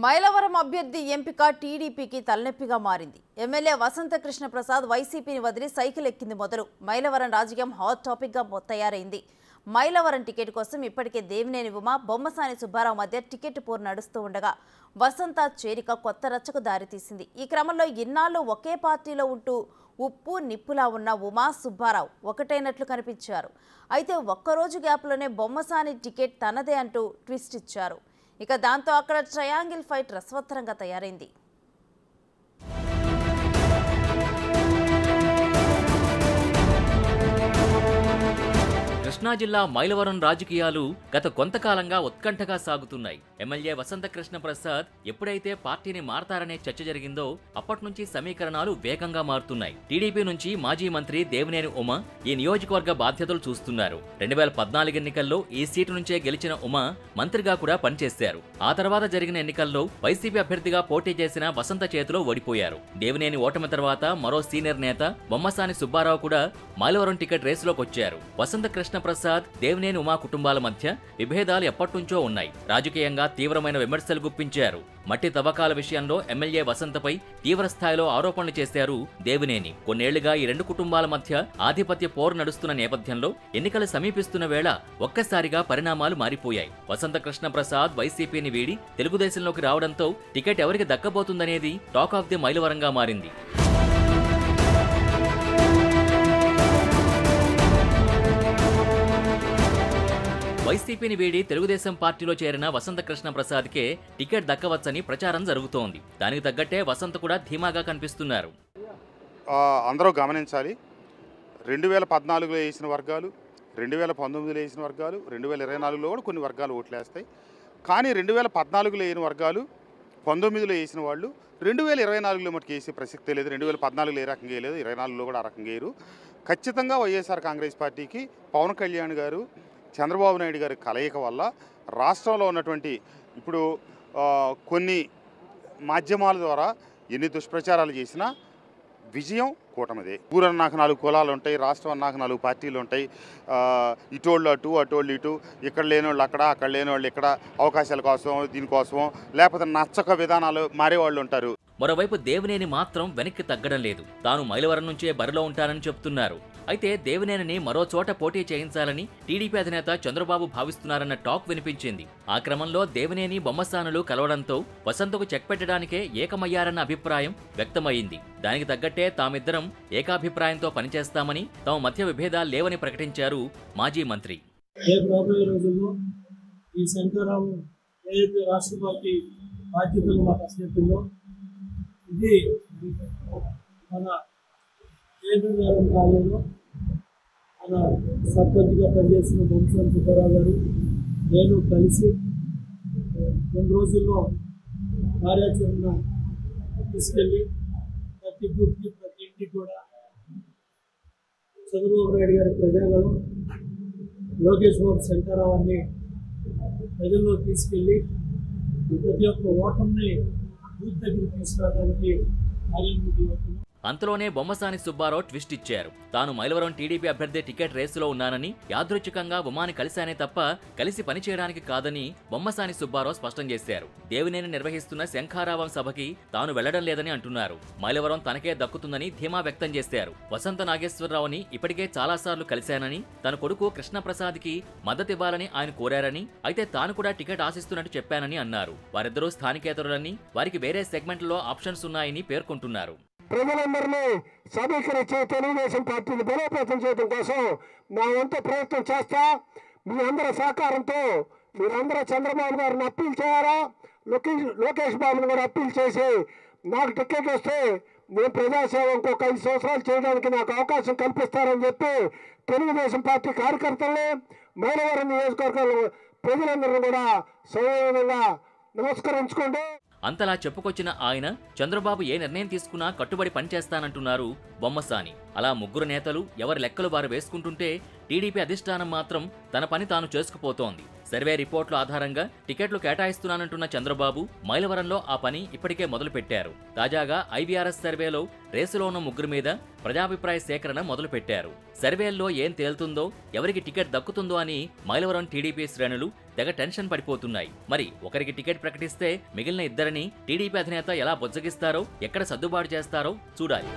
మైలవరం అభ్యర్థి ఎంపిక టీడీపీకి తలనొప్పిగా మారింది. ఎమ్మెల్యే వసంత కృష్ణ ప్రసాద్ వైసీపీని వదిలి సైకిల్ ఎక్కింది మొదలు మైలవరం రాజకీయం హాట్ టాపిక్ గా తయారైంది. మైలవరం టికెట్ కోసం ఇప్పటికే దేవినేని ఉమ, బొమ్మసాని సుబ్బారావు మధ్య టికెట్ పోరు నడుస్తూ ఉండగా వసంత చేరిక కొత్త రచ్చకు దారితీసింది. ఈ క్రమంలో ఇన్నాళ్లు ఒకే పార్టీలో ఉంటూ ఉప్పు నిప్పులా ఉన్న ఉమా, సుబ్బారావు ఒకటైనట్లు కనిపించారు. అయితే ఒక్కరోజు గ్యాప్లోనే బొమ్మసాని టికెట్ తనదే అంటూ ట్విస్ట్ ఇచ్చారు. ఇక దాంతో అక్కడ ట్రయాంగిల్ ఫైట్ రసవత్తరంగా తయారైంది. కృష్ణా జిల్లా మైలవరం రాజకీయాలు గత కొంతకాలంగా ఉత్కంఠగా సాగుతున్నాయి. ఎమ్మెల్యే వసంత కృష్ణ ప్రసాద్ ఎప్పుడైతే పార్టీని మారతారనే చర్చ జరిగిందో అప్పటి నుంచి సమీకరణాలు వేగంగా మారుతున్నాయి. టీడీపీ నుంచి మాజీ మంత్రి దేవినేని ఉమ ఈ నియోజకవర్గ బాధ్యతలు చూస్తున్నారు. 2014 ఎన్నికల్లో ఈ సీటు నుంచే గెలిచిన ఉమ మంత్రిగా కూడా పనిచేశారు. ఆ తర్వాత జరిగిన ఎన్నికల్లో వైసీపీ అభ్యర్థిగా పోటీ చేసిన వసంత చేతిలో ఓడిపోయారు. దేవినేని ఓటమి తర్వాత మరో సీనియర్ నేత బొమ్మసాని సుబ్బారావు కూడా మైలవరం టికెట్ రేసులోకి వచ్చారు. వసంత కృష్ణ ప్రసాద్, దేవినేని ఉమా కుటుంబాల మధ్య విభేదాలు ఎప్పటినుంచో ఉన్నాయి. రాజకీయంగా తీవ్రమైన విమర్శలు గుప్పించారు. మట్టి తవ్వకాల విషయంలో ఎమ్మెల్యే వసంతపై తీవ్ర స్థాయిలో ఆరోపణలు చేశారు దేవినేని. కొన్నేళ్లుగా ఈ రెండు కుటుంబాల మధ్య ఆధిపత్య పోరు నడుస్తున్న నేపథ్యంలో ఎన్నికలు సమీపిస్తున్న వేళ ఒక్కసారిగా పరిణామాలు మారిపోయాయి. వసంత కృష్ణ ప్రసాద్ వైసీపీని వీడి తెలుగుదేశంలోకి రావడంతో టికెట్ ఎవరికి దక్కబోతుందనేది టాక్ ఆఫ్ ది మైలవరంగా మారింది. వైసీపీని వీడి తెలుగుదేశం పార్టీలో చేరిన వసంత కృష్ణ ప్రసాద్కే టికెట్ దక్కవచ్చని ప్రచారం జరుగుతోంది. దానికి తగ్గట్టే వసంత కూడా ధీమాగా కనిపిస్తున్నారు. అందరూ గమనించాలి, 2014లో వేసిన వర్గాలు, 2019లో వేసిన వర్గాలు, 2024లో కూడా కొన్ని వర్గాలు ఓట్లేస్తాయి. కానీ 2014లో వేసిన వర్గాలు 19లో వేసిన వాళ్ళు 2024లో మటుకు వేసే ప్రసక్తే లేదు. 2014లో ఏ రకంగా వేయలేదు, 24లో కూడా ఆ రకంగా వేయరు. ఖచ్చితంగా వైఎస్ఆర్ కాంగ్రెస్ పార్టీకి పవన్ కళ్యాణ్ గారు, చంద్రబాబు నాయుడు గారి కలయిక వల్ల రాష్ట్రంలో ఉన్నటువంటి ఇప్పుడు కొన్ని మాధ్యమాల ద్వారా ఎన్ని దుష్ప్రచారాలు చేసినా విజయం కూటమిదే. ఊరన్నాక 4 కులాలు ఉంటాయి, రాష్ట్రం అన్నాక 4 పార్టీలు ఉంటాయి. ఇటోళ్ళు అటు, అటోళ్ళు ఇటు, ఇక్కడ లేనివాళ్ళు అక్కడ, అక్కడ లేనివాళ్ళు ఇక్కడ, అవకాశాల కోసం దీనికోసం, లేకపోతే నచ్చక విధానాలు మారేవాళ్ళు ఉంటారు. మరోవైపు దేవినేని మాత్రం వెనక్కి తగ్గడం లేదు. తాను మైలవరం నుంచే బరిలో ఉంటానని చెప్తున్నారు. అయితే దేవినేనిని మరో చోట పోటీ చేయించాలని టీడీపీ అధినేత చంద్రబాబు భావిస్తున్నారన్న టాక్ వినిపించింది. ఆ క్రమంలో దేవినేని, బొమ్మసానులు కలవడంతో వసంతకు చెక్ పెట్టడానికే ఏకమయ్యారన్న అభిప్రాయం వ్యక్తమైంది. దానికి తగ్గట్టే తామిద్దరం ఏకాభిప్రాయంతో పనిచేస్తామని, తమ మధ్య విభేదాలు లేవని ప్రకటించారు మాజీ మంత్రి. ఇది మన కేంద్రం కాలంలో మన సర్పంచ్గా పనిచేసిన బొమ్మసాని సుబ్బారావు గారు, నేను కలిసి 2 రోజుల్లో కార్యాచరణ తీసుకెళ్ళి ప్రతి బూత్కి, ప్రతి ఇంటికి కూడా చంద్రబాబు నాయుడు గారి ప్రజాగణం, లోకేష్ బాబు శంకరరావుని ప్రజల్లో తీసుకెళ్ళి ప్రతి ఒక్క ఓటర్ని బూత్ దగ్గరికి తీసుకురావడానికి అంతలోనే బొమ్మసాని సుబ్బారావు ట్విస్ట్ ఇచ్చారు. తాను మైలవరం టీడీపీ అభ్యర్థి టికెట్ రేసులో ఉన్నానని, యాదృచ్ఛికంగా ఉమాని కలిశానే తప్ప కలిసి పనిచేయడానికి కాదని బొమ్మసాని సుబ్బారావు స్పష్టం చేశారు. దేవినేని నిర్వహిస్తున్న శంఖారావం సభకి తాను వెళ్లడం లేదని అంటున్నారు. మైలవరం తనకే దక్కుతుందని ధీమా వ్యక్తం చేశారు. వసంత నాగేశ్వరరావుని ఇప్పటికే చాలాసార్లు కలిశానని, తన కొడుకు కృష్ణప్రసాద్కి మద్దతివ్వాలని ఆయన కోరారని, అయితే తాను కూడా టికెట్ ఆశిస్తున్నట్టు చెప్పానని అన్నారు. వారిద్దరూ స్థానికేతరులని, వారికి వేరే సెగ్మెంట్లో ఆప్షన్స్ ఉన్నాయని పేర్కొంటున్నారు. ప్రజలందరినీ సమీకరించి తెలుగుదేశం పార్టీని బలోపేతం చేయడం కోసం నా వంతు ప్రయత్నం చేస్తా. మీ అందరి సహకారంతో మీరందరూ చంద్రబాబు గారిని అప్పీల్ చేయాలా, లోకేష్ బాబుని కూడా అప్పీల్ చేసి నాకు టికెట్ వస్తే నేను ప్రజాసేవ ఇంకొక 5 సంవత్సరాలు చేయడానికి నాకు అవకాశం కల్పిస్తారని చెప్పి తెలుగుదేశం పార్టీ కార్యకర్తల్ని, మైలవరం నియోజకవర్గాల ప్రజలందరినీ కూడా సౌజన్యంగా నమస్కరించుకోండి. అంతలా చెప్పుకొచ్చిన ఆయన చంద్రబాబు ఏ నిర్ణయం తీసుకున్నా కట్టుబడి పనిచేస్తానంటున్నారు బొమ్మసాని. అలా ముగ్గురు నేతలు ఎవరి లెక్కలు వారు వేసుకుంటుంటే టీడీపీ అధిష్టానం మాత్రం తన పని తాను చేసుకుపోతోంది. సర్వే రిపోర్టుల ఆధారంగా టికెట్లు కేటాయిస్తున్నానంటున్న చంద్రబాబు మైలవరంలో ఆ పని ఇప్పటికే మొదలుపెట్టారు. తాజాగా ఐవీఆర్ఎస్ సర్వేలో రేసులో ఉన్న ముగ్గురు మీద ప్రజాభిప్రాయ సేకరణ మొదలుపెట్టారు. సర్వేల్లో ఏం తేలుతుందో, ఎవరికి టికెట్ దక్కుతుందో అని మైలవరం టీడీపీ శ్రేణులు తెగ టెన్షన్ పడిపోతున్నాయి. మరి ఒకరికి టికెట్ ప్రకటిస్తే మిగిలిన ఇద్దరిని టీడీపీ అధినేత ఎలా బుజ్జగిస్తారో, ఎక్కడ సర్దుబాటు చేస్తారో చూడాలి.